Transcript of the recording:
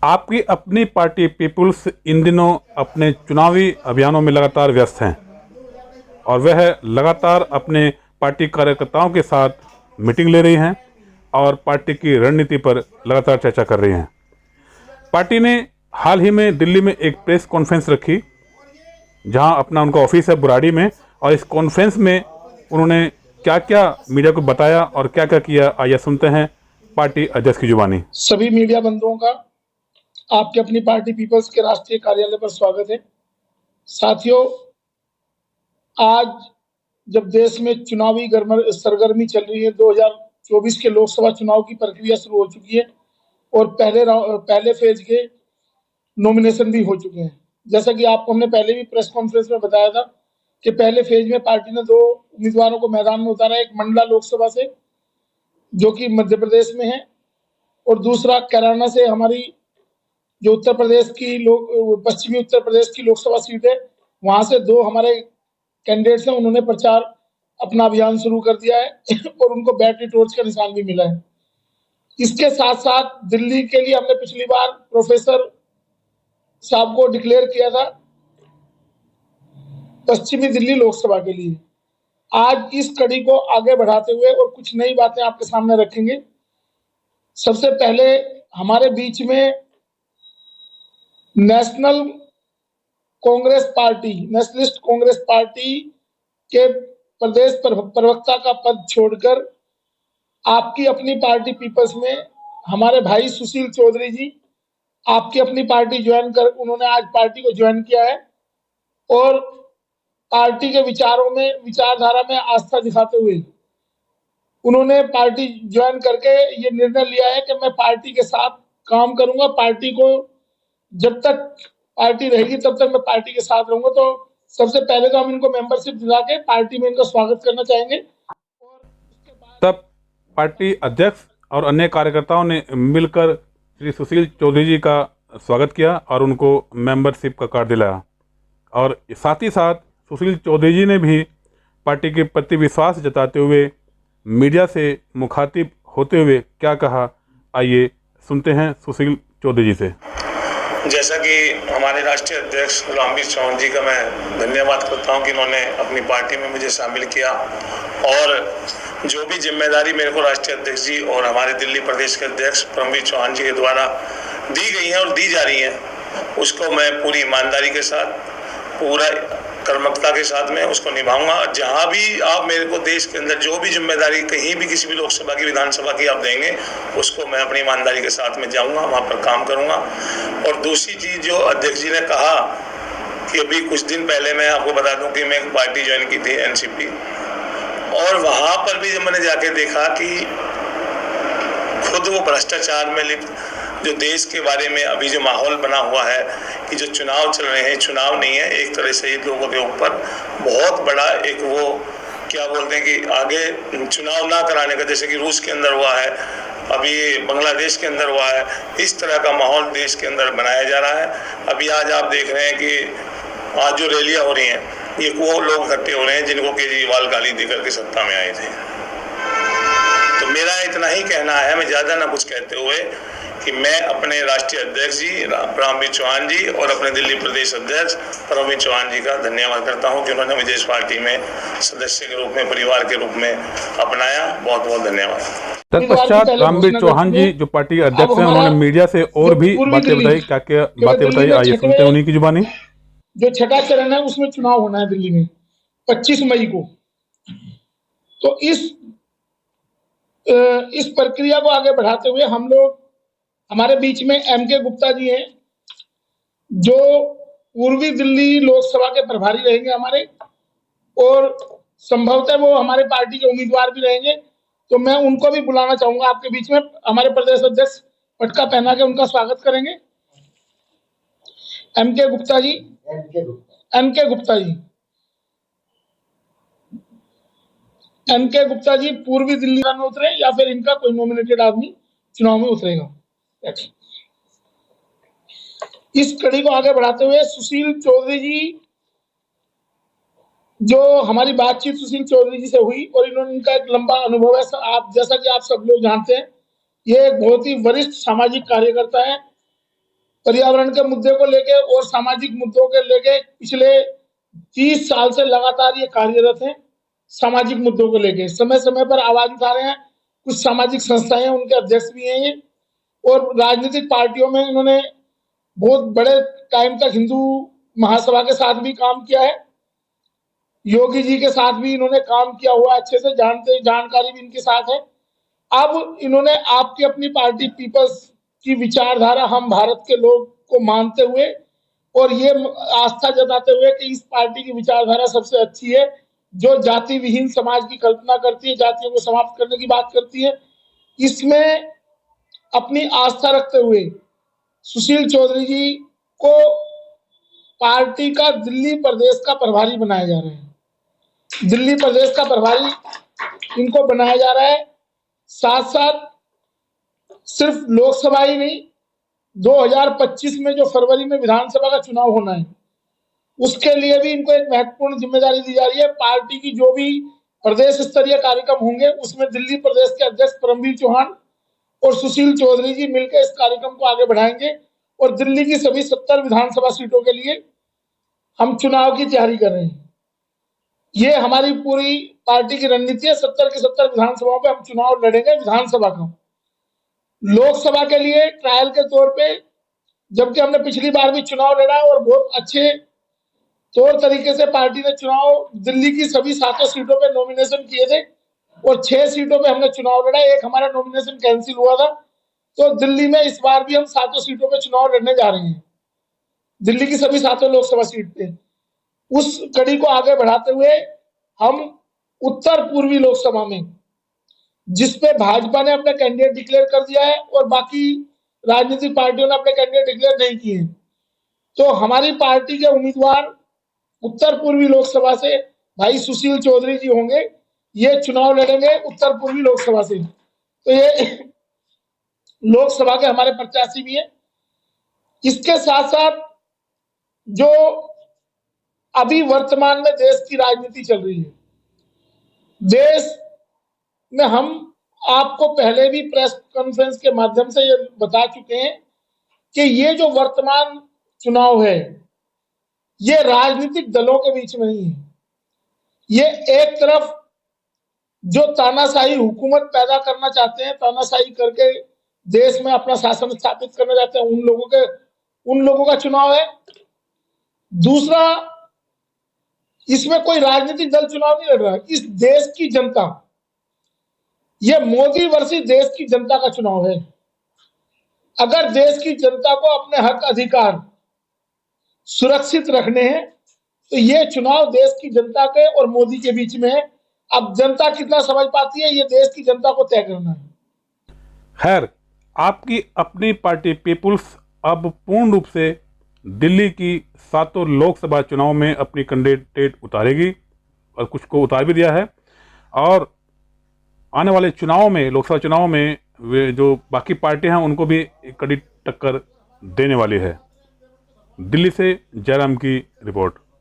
आपकी अपनी party people's इन दिनों अपने चुनावी अभियानों में लगातार व्यस्त हैं और वह लगातार अपने पार्टी कार्यकर्ताओं के साथ मीटिंग ले रही हैं और पार्टी की रणनीति पर लगातार चर्चा कर रही हैं। पार्टी ने हाल ही में दिल्ली में एक प्रेस कॉन्फ्रेंस रखी जहां अपना उनका ऑफिस है बुराड़ी में, और इस कॉन्फ्रेंस में उन्होंने क्या क्या मीडिया को बताया और क्या क्या किया, आइए सुनते हैं पार्टी अध्यक्ष की जुबानी। सभी मीडिया बंधुओं का आपके अपनी पार्टी पीपल्स के राष्ट्रीय कार्यालय पर स्वागत है। साथियों, आज जब देश में चुनावी सरगर्मी चल रही है, 2024 के लोकसभा चुनाव की प्रक्रिया शुरू हो चुकी है और पहले फेज के नॉमिनेशन भी हो चुके हैं। जैसा कि आपको हमने पहले भी प्रेस कॉन्फ्रेंस में बताया था कि पहले फेज में पार्टी ने 2 उम्मीदवारों को मैदान में उतारा, एक मंडला लोकसभा से जो कि मध्य प्रदेश में है और दूसरा कैराना से हमारी जो उत्तर प्रदेश की पश्चिमी उत्तर प्रदेश की लोकसभा सीट है, वहां से 2 हमारे कैंडिडेट्स हैं, उन्होंने प्रचार अपना अभियान शुरू कर दिया है और उनको बैटरी टॉर्च का निशान भी मिला है। इसके साथ साथ दिल्ली के लिए हमने पिछली बार प्रोफेसर साहब को डिक्लेयर किया था पश्चिमी दिल्ली लोकसभा के लिए। आज इस कड़ी को आगे बढ़ाते हुए और कुछ नई बातें आपके सामने रखेंगे। सबसे पहले हमारे बीच में नेशनलिस्ट कांग्रेस पार्टी के प्रदेश प्रवक्ता का पद छोड़कर आपकी अपनी पार्टी पीपल्स में हमारे भाई सुशील चौधरी जी आपकी अपनी पार्टी उन्होंने आज पार्टी को ज्वाइन किया है और पार्टी के विचारधारा में आस्था दिखाते हुए उन्होंने पार्टी ज्वाइन करके ये निर्णय लिया है कि मैं पार्टी के साथ काम करूंगा, पार्टी को जब तक पार्टी रहेगी तब तक मैं पार्टी के साथ रहूंगा। तो सबसे पहले तो हम इनको मेंबरशिप दिला के पार्टी में इनका स्वागत करना चाहेंगे। तब पार्टी अध्यक्ष और अन्य कार्यकर्ताओं ने मिलकर श्री सुशील चौधरी जी का स्वागत किया और उनको मेंबरशिप का कार्ड दिलाया, और साथ ही साथ सुशील चौधरी जी ने भी पार्टी के प्रति विश्वास जताते हुए मीडिया से मुखातिब होते हुए क्या कहा, आइए सुनते हैं सुशील चौधरी जी से। जैसा कि हमारे राष्ट्रीय अध्यक्ष रामवीर चौहान जी का मैं धन्यवाद करता हूं कि इन्होंने अपनी पार्टी में मुझे शामिल किया और जो भी जिम्मेदारी मेरे को राष्ट्रीय अध्यक्ष जी और हमारे दिल्ली प्रदेश के अध्यक्ष परमवीर चौहान जी के द्वारा दी गई हैं और दी जा रही हैं, उसको मैं पूरी ईमानदारी के साथ, पूरा कर्मठता के साथ में उसको निभाऊंगा। जहां भी आप मेरे को देश के अंदर जो भी जिम्मेदारी कहीं भी किसी भी लोकसभा की विधानसभा की आप देंगे, उसको मैं अपनी ईमानदारी के साथ में जाऊंगा, वहां पर काम करूंगा। और दूसरी चीज जो अध्यक्ष जी ने कहा कि अभी कुछ दिन पहले मैं आपको बता दूं कि मैं एक पार्टी ज्वाइन की थी एनसीपी, और वहां पर भी जब मैंने जाके देखा कि खुद वो भ्रष्टाचार में लिप्त, जो देश के बारे में अभी जो माहौल बना हुआ है कि जो चुनाव चल रहे हैं, चुनाव नहीं है, एक तरह से लोगों के ऊपर बहुत बड़ा एक वो क्या बोलते हैं कि आगे चुनाव ना कराने का, जैसे कि रूस के अंदर हुआ है, अभी बांग्लादेश के अंदर हुआ है, इस तरह का माहौल देश के अंदर बनाया जा रहा है। अभी आज आप देख रहे हैं कि आज जो रैलियां हो रही हैं, ये वो लोग इकट्ठे हो रहे हैं जिनको केजरीवाल गाली देकर के सत्ता में आए थे। तो मेरा इतना ही कहना है, मैं ज़्यादा ना कुछ कहते हुए, कि मैं अपने राष्ट्रीय अध्यक्ष जी रामवीर चौहान जी और अपने दिल्ली प्रदेश अध्यक्ष परमवीर चौहान जी का धन्यवाद करता हूं कि उन्होंने मुझे इस पार्टी में सदस्य के रूप में, परिवार के रूप में अपनाया। बहुत बहुत धन्यवाद। तत्पश्चात रामवीर चौहान जी जो पार्टी अध्यक्ष हैं, उन्होंने मीडिया से और भी बातें बताई। क्या क्या बातें बताई, आइए सुनते हैं उन्हीं की जुबानी। जो छठा चरण है उसमें चुनाव होना है दिल्ली में 25 मई को। तो इस प्रक्रिया को आगे बढ़ाते हुए हम लोग, हमारे बीच में एमके गुप्ता जी हैं जो पूर्वी दिल्ली लोकसभा के प्रभारी रहेंगे हमारे, और संभवतः वो हमारे पार्टी के उम्मीदवार भी रहेंगे। तो मैं उनको भी बुलाना चाहूंगा आपके बीच में। हमारे प्रदेश अध्यक्ष पटका पहना के उनका स्वागत करेंगे। एमके गुप्ता जी पूर्वी दिल्ली में उतरे या फिर इनका कोई नॉमिनेटेड आदमी चुनाव में उतरेगा। इस कड़ी को आगे बढ़ाते हुए सुशील चौधरी जी, जो हमारी बातचीत सुशील चौधरी जी से हुई और इनका एक लंबा अनुभव है, आप जैसा कि आप सब लोग जानते हैं, ये एक बहुत ही वरिष्ठ सामाजिक कार्यकर्ता है पर्यावरण के मुद्दे को लेके और सामाजिक मुद्दों के लेके पिछले 30 साल से लगातार ये कार्यरत हैं। सामाजिक मुद्दों को लेके समय समय पर आवाज उठा रहे हैं। कुछ सामाजिक संस्थाएं हैं, उनके अध्यक्ष भी हैं ये, और राजनीतिक पार्टियों में इन्होंने बहुत बड़े टाइम तक हिंदू महासभा के साथ भी काम किया है। योगी जी के साथ भी इन्होंने काम किया हुआ, अच्छे से जानकारी भी इनके साथ है। अब इन्होंने आपकी अपनी पार्टी पीपल्स की विचारधारा हम भारत के लोग को मानते हुए और ये आस्था जताते हुए कि इस पार्टी की विचारधारा सबसे अच्छी है, जो जाति विहीन समाज की कल्पना करती है, जातियों को समाप्त करने की बात करती है, इसमें अपनी आस्था रखते हुए सुशील चौधरी जी को पार्टी का दिल्ली प्रदेश का प्रभारी बनाया जा रहा है। दिल्ली प्रदेश का प्रभारी इनको बनाया जा रहा है। साथ साथ सिर्फ लोकसभा ही नहीं, 2025 में जो फरवरी में विधानसभा का चुनाव होना है, उसके लिए भी इनको एक महत्वपूर्ण जिम्मेदारी दी जा रही है। पार्टी की जो भी प्रदेश स्तरीय कार्यक्रम होंगे, उसमें दिल्ली प्रदेश के अध्यक्ष परमवीर चौहान और सुशील चौधरी जी मिलकर इस कार्यक्रम को आगे बढ़ाएंगे और दिल्ली की सभी 70 विधानसभा सीटों के लिए हम चुनाव की तैयारी कर रहे हैं। ये हमारी पूरी पार्टी की रणनीति है। 70 की 70 विधानसभाओं पे हम चुनाव लड़ेंगे विधानसभा का। लोकसभा के लिए ट्रायल के तौर पे, जबकि हमने पिछली बार भी चुनाव लड़ा और बहुत अच्छे तौर तरीके से पार्टी ने चुनाव दिल्ली की सभी 7 सीटों पे नॉमिनेशन किए थे और 6 सीटों पे हमने चुनाव लड़ा। एक हमारा नॉमिनेशन कैंसिल हुआ था। तो दिल्ली में इस बार भी हम 7 सीटों पे चुनाव लड़ने जा रहे हैं, दिल्ली की सभी 7 लोकसभा सीट पे। उस कड़ी को आगे बढ़ाते हुए हम उत्तर पूर्वी लोकसभा में, जिसपे भाजपा ने अपने कैंडिडेट डिक्लेयर कर दिया है और बाकी राजनीतिक पार्टियों ने अपने कैंडिडेट डिक्लेयर नहीं किए, तो हमारी पार्टी के उम्मीदवार उत्तर पूर्वी लोकसभा से भाई सुशील चौधरी जी होंगे। ये चुनाव लड़ेंगे उत्तर पूर्वी लोकसभा से, तो ये लोकसभा के हमारे प्रत्याशी भी हैं। इसके साथ साथ जो अभी वर्तमान में देश की राजनीति चल रही है, देश में हम आपको पहले भी प्रेस कॉन्फ्रेंस के माध्यम से ये बता चुके हैं कि ये जो वर्तमान चुनाव है, ये राजनीतिक दलों के बीच में नहीं है। ये एक तरफ जो तानाशाही हुकूमत पैदा करना चाहते हैं, तानाशाही करके देश में अपना शासन स्थापित करना चाहते हैं, उन लोगों का चुनाव है। दूसरा, इसमें कोई राजनीतिक दल चुनाव नहीं लड़ रहा है। इस देश की जनता, ये मोदी वर्सेस देश की जनता का चुनाव है। अगर देश की जनता को अपने हक अधिकार सुरक्षित रखने हैं, तो ये चुनाव देश की जनता के और मोदी के बीच में है। अब जनता कितना समझ पाती है, ये देश की जनता को तय करना है। खैर, आपकी अपनी पार्टी पीपुल्स अब पूर्ण रूप से दिल्ली की 7 लोकसभा चुनाव में अपनी कैंडिडेट उतारेगी और कुछ को उतार भी दिया है। और आने वाले चुनाव में, लोकसभा चुनाव में, वे जो बाकी पार्टियां हैं उनको भी एक कड़ी टक्कर देने वाली है। दिल्ली से जयराम की रिपोर्ट।